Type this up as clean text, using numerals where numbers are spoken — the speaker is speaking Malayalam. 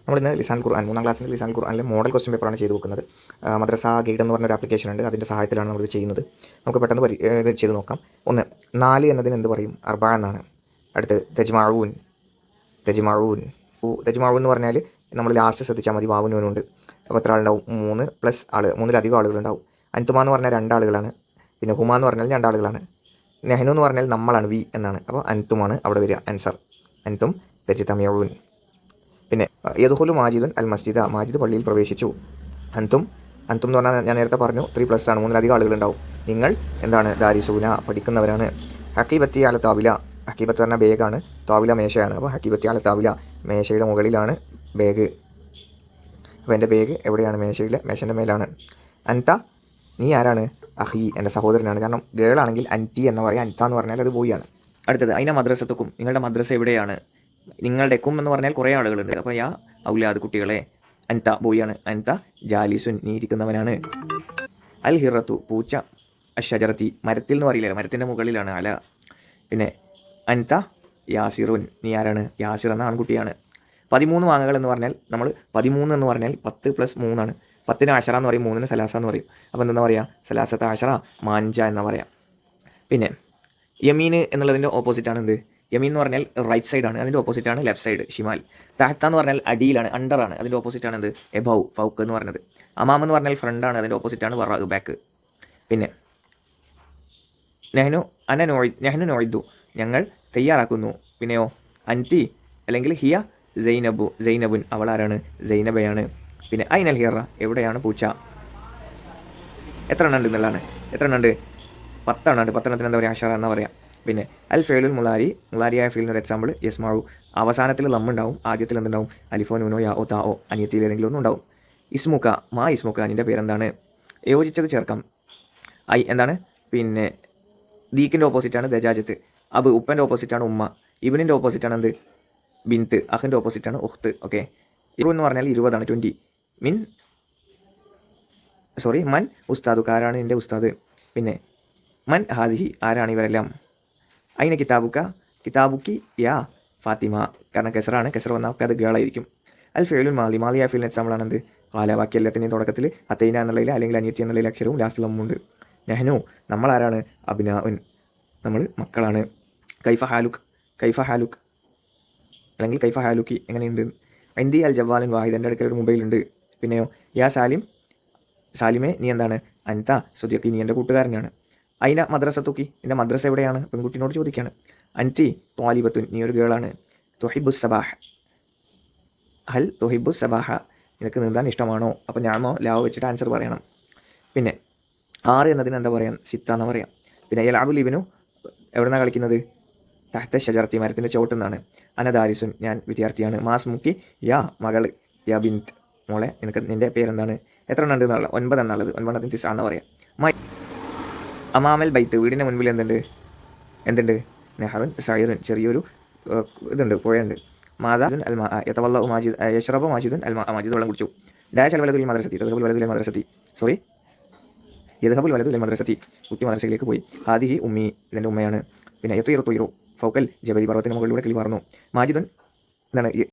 നമ്മളിന്ന് ലിസാൻ ഖുർആൻ 3ാം ക്ലാസ്സിൻ്റെ ലിസാൻ ഖുർആനിലെ മോഡൽ ക്വസ്റ്റ്യൻ പേപ്പറാണ് ചെയ്ത് വെക്കുന്നത്. മദ്രസ ഗൈഡ് എന്ന് പറഞ്ഞൊരു ആപ്ലിക്കേഷൻ ഉണ്ട്, അതിൻ്റെ സഹായത്തിലാണ് നമ്മളിത് ചെയ്യുന്നത്. നമുക്ക് പെട്ടെന്ന് ഇത് ചെയ്ത് നോക്കാം. 1 4 എന്നതിന് എന്ത് പറയും? അർബ എന്നാണ്. അടുത്ത് തെജ്മാഊൻ. തെജ്മാഊൻ എന്ന് പറഞ്ഞാൽ നമ്മൾ ലാസ്റ്റ് ശ്രദ്ധിച്ചാൽ മതി, വാവുനൂനുണ്ട്. അപ്പോൾ എത്ര ആളുണ്ടാവും? 3 പ്ലസ് ആൾ, 3-ലധികം ആളുകളുണ്ടാവും. അൻതുമ എന്ന് പറഞ്ഞാൽ 2 ആളുകളാണ്. പിന്നെ ഹുമ എന്ന് പറഞ്ഞാൽ 2 ആളുകളാണ്. നെഹ്നു എന്ന് പറഞ്ഞാൽ നമ്മളാണ്, വി എന്നാണ്. അപ്പോൾ അൻതുമാണ് അവിടെ വരിക, ആൻസർ അൻതും തെജ്തമിഊൻ. പിന്നെ യദ്ഖുലു മാജിദുൻ അൽ മസ്ജിദ, മാജിദ് പള്ളിയിൽ പ്രവേശിച്ചു. അൻതും എന്ന് പറഞ്ഞാൽ ഞാൻ നേരത്തെ പറഞ്ഞു 3+ ആണ്, 3-ലധികം ആളുകളുണ്ടാവും. നിങ്ങൾ എന്താണ്? ദാരിസൂന, പഠിക്കുന്നവരാണ്. ഹക്കീബത്തി അല താവില, ഹക്കീബത്ത് പറഞ്ഞാൽ ബേഗാണ്, താവില മേശയാണ്. അപ്പോൾ ഹക്കീബത്തി അല താവില, മേശയുടെ മുകളിലാണ് ബേഗ്. അപ്പോൾ എൻ്റെ ബേഗ് എവിടെയാണ്? മേശൻ്റെ മേലാണ്. അൻത, നീ ആരാണ്? അഹി, എൻ്റെ സഹോദരനാണ്. കാരണം ഗേൾ ആണെങ്കിൽ അൻറ്റി എന്ന് പറയാം, അൻത എന്ന് പറഞ്ഞാൽ അത് ബോയ് ആണ്. അടുത്തത് അതിനെ മദ്രസത്തുക്കും, നിങ്ങളുടെ മദ്രസ എവിടെയാണ്? നിങ്ങളുടെ കും എന്ന് പറഞ്ഞാൽ കുറേ ആളുകളുണ്ട്. അപ്പോൾ യാ ഔലാദ്, കുട്ടികളെ. അൻത ബോയാണ്. അൻത ജാലിസുൻ, നീ ഇരിക്കുന്നവനാണ്. അൽ ഹിറത്തു, പൂച്ച. അഷജറത്തി, മരത്തിൽ എന്ന് പറയില്ല, മരത്തിൻ്റെ മുകളിലാണ് അല. പിന്നെ അൻത യാസിറുൻ, നീ ആരാണ്? യാസിർ എന്ന ആൺകുട്ടിയാണ്. 13 മാങ്ങകൾ എന്ന് പറഞ്ഞാൽ നമ്മൾ 13 എന്ന് പറഞ്ഞാൽ 10 + 3 ആണ്. 10-ന് അഷറ എന്ന് പറയും, 3-ന് സലാസ എന്ന് പറയും. അപ്പോൾ എന്താ പറയുക? സലാസത്ത അഷറ മാഞ്ച എന്ന് പറയാം. പിന്നെ യമീന് എന്നുള്ളതിൻ്റെ ഓപ്പോസിറ്റാണ് എന്ത്? യമീൻ എന്ന് പറഞ്ഞാൽ റൈറ്റ് സൈഡാണ്, അതിൻ്റെ ഓപ്പോസിറ്റാണ് ലെഫ്റ്റ് സൈഡ്, ഷിമാൽ. തഹത്ത എന്ന് പറഞ്ഞാൽ അടിയിലാണ്, അണ്ടറാണ്, അതിൻ്റെ ഓപ്പോസിറ്റാണ് എന്ത്? എബൗ, ഫൗക്ക് എന്ന് പറയുന്നത്. അമാം എന്ന് പറഞ്ഞാൽ ഫ്രണ്ടാണ്, അതിൻ്റെ ഓപ്പോസിറ്റാണ് വറാ, ബാക്ക്. പിന്നെ നെഹ്നു നോയിദു, ഞങ്ങൾ തയ്യാറാക്കുന്നു. പിന്നെയോ അൻറ്റി അല്ലെങ്കിൽ ഹിയ സൈനബുൻ, അവൾ ആരാണ്? സൈനബയാണ്. പിന്നെ ഐനൽ ഹിറ, എവിടെയാണ് പൂച്ച? എത്ര എണ്ണം ഉണ്ട് എന്നുള്ളതാണ്. എത്ര എണ്ണം ഉണ്ട്? 10 എണ്ണം ഉണ്ട്. 10 എണ്ണത്തിന് എന്താ പറയുക? അഷറ എന്ന് പറയാം. പിന്നെ അൽ ഫേലുൽ മുലാരിയായ ഫീലിനൊരു എക്സാമ്പിൾ യസ്മാവു, അവസാനത്തിൽ നമ്മുണ്ടാവും, ആദ്യത്തിൽ എന്തുണ്ടാവും? അലിഫോ നൂനോ യാ ഓ താ ഓ, അനിയത്തിയിൽ ഏതെങ്കിലും ഒന്നും ഉണ്ടാവും. ഇസ്മുക്ക, മാ ഇസ്മുക്ക, നിൻ്റെ പേരെന്താണ്? യോജിച്ചത് ചേർക്കാം. ഐ എന്താണ്? പിന്നെ ദീക്കിൻ്റെ ഓപ്പോസിറ്റാണ് ദജാജത്ത്. അബ്, ഉപ്പൻ്റെ ഓപ്പോസിറ്റാണ് ഉമ്മ. ഇബിനിൻ്റെ ഓപ്പോസിറ്റാണ് എന്ത്? ബിന്ത്. അഹിൻ്റെ ഓപ്പോസിറ്റാണ് ഉഖ്ത്. ഓക്കെ. 20 എന്ന് പറഞ്ഞാൽ 20 ആണ്, 20. മൻ ഉസ്താദു, ആരാണ് എൻ്റെ ഉസ്താദ്? പിന്നെ മൻ ഹാദിഹി, ആരാണ് ഇവരെല്ലാം? അയിന കിതാബുക്കി യാ ഫാത്തിമ, കാരണം കെസറാണ്, കെസർ വന്നാൽ ഒക്കെ അത് ഗേളായിരിക്കും. അൽ ഫേലുൽ മാലിയ ഫീലിന് എക്സാമ്പിളാണ് എന്ത്? കാല, ബാക്കി എല്ലാത്തിൻ്റെയും തുടക്കത്തിൽ അത്തൈന എന്നുള്ളതിൽ അല്ലെങ്കിൽ അനിയത്തി എന്നുള്ളതിൽ അക്ഷരവും ലാസ്റ്റിൽ അമ്മുണ്ട്. നെഹ്നു, നമ്മളാരാണ്? അബ്നാഉൻ, നമ്മൾ മക്കളാണ്. കൈഫ ഹാലുക്ക് അല്ലെങ്കിൽ കൈഫ ഹാലുക്കി, എങ്ങനെയുണ്ട്? ഇന്ത്യ അൽ ജവാലിൻ വാഹിദ്, എൻ്റെ അടുക്കൽ ഒരു മൊബൈലുണ്ട്. പിന്നെയോ യാ സാലിമേ, നീ എന്താണ്? അൻത സുദിഖി, നീ എൻ്റെ കൂട്ടുകാരനാണ്. അയിന മദ്രസത്തുക്കി, എൻ്റെ മദ്രസ എവിടെയാണ്? പെൺകുട്ടിനോട് ചോദിക്കുകയാണ്. അൻറ്റി ത്വാലിബത്തുൻ, നീ ഒരു ഗേളാണ്. തുഹിബു സബാഹ, നിനക്ക് നീന്താൻ ഇഷ്ടമാണോ? അപ്പോൾ ഞാനോ ലാവ് വെച്ചിട്ട് ആൻസർ പറയണം. പിന്നെ 6 എന്നതിന് എന്താ പറയാം? സിത്ത എന്ന് പറയാം. പിന്നെ യലാബുൽ ഇബ്നു, എവിടെ നിന്നാണ് കളിക്കുന്നത്? തഹ്ത ഷജറത്തി, മരത്തിൻ്റെ ചോട്ടെന്നാണ്. അനദാരിസുൻ, ഞാൻ വിദ്യാർത്ഥിയാണ്. മാസ് മുക്കി യാ മകള്, യാ ബിന്ത്, മോളെ, നിൻ്റെ പേരെന്താണ്? എത്ര എണ്ണം ഉണ്ട് എന്നുള്ള? 9 എണ്ണം ഉള്ളത്. 9 എണ്ണത്തിന് തിസാന്ന് പറയാം. അമാമൽ ബൈത്ത്, വീടിൻ്റെ മുൻപിൽ എന്തുണ്ട്? നെഹറുൻ സൈറുൻ, ചെറിയൊരു ഇതുണ്ട്, പുഴയുണ്ട്. മാതാൻ അൽമാ യതവല്ല മാജിദ് യഷ്റബു മാജിദുൻ അൽമാ, മാജിദ് വെള്ളം കുടിച്ചു. ഡാഷ് അൽ വലതുൽ മദ്രസത്തി, യദ്ഹബുൽ വലതുൽ മദ്രസത്തി, കുട്ടി മദ്രസയിലേക്ക് പോയി. ഹാദിഹി ഉമ്മി, ഇതെൻ്റെ ഉമ്മയാണ്. പിന്നെ യത്തീറു തുയറു ഫൗക്കൽ ജബലി, പർവ്വതത്തിന് മുകളിലൂടെ കിളി പറന്നു. മാജിദുൻ എന്താണ്?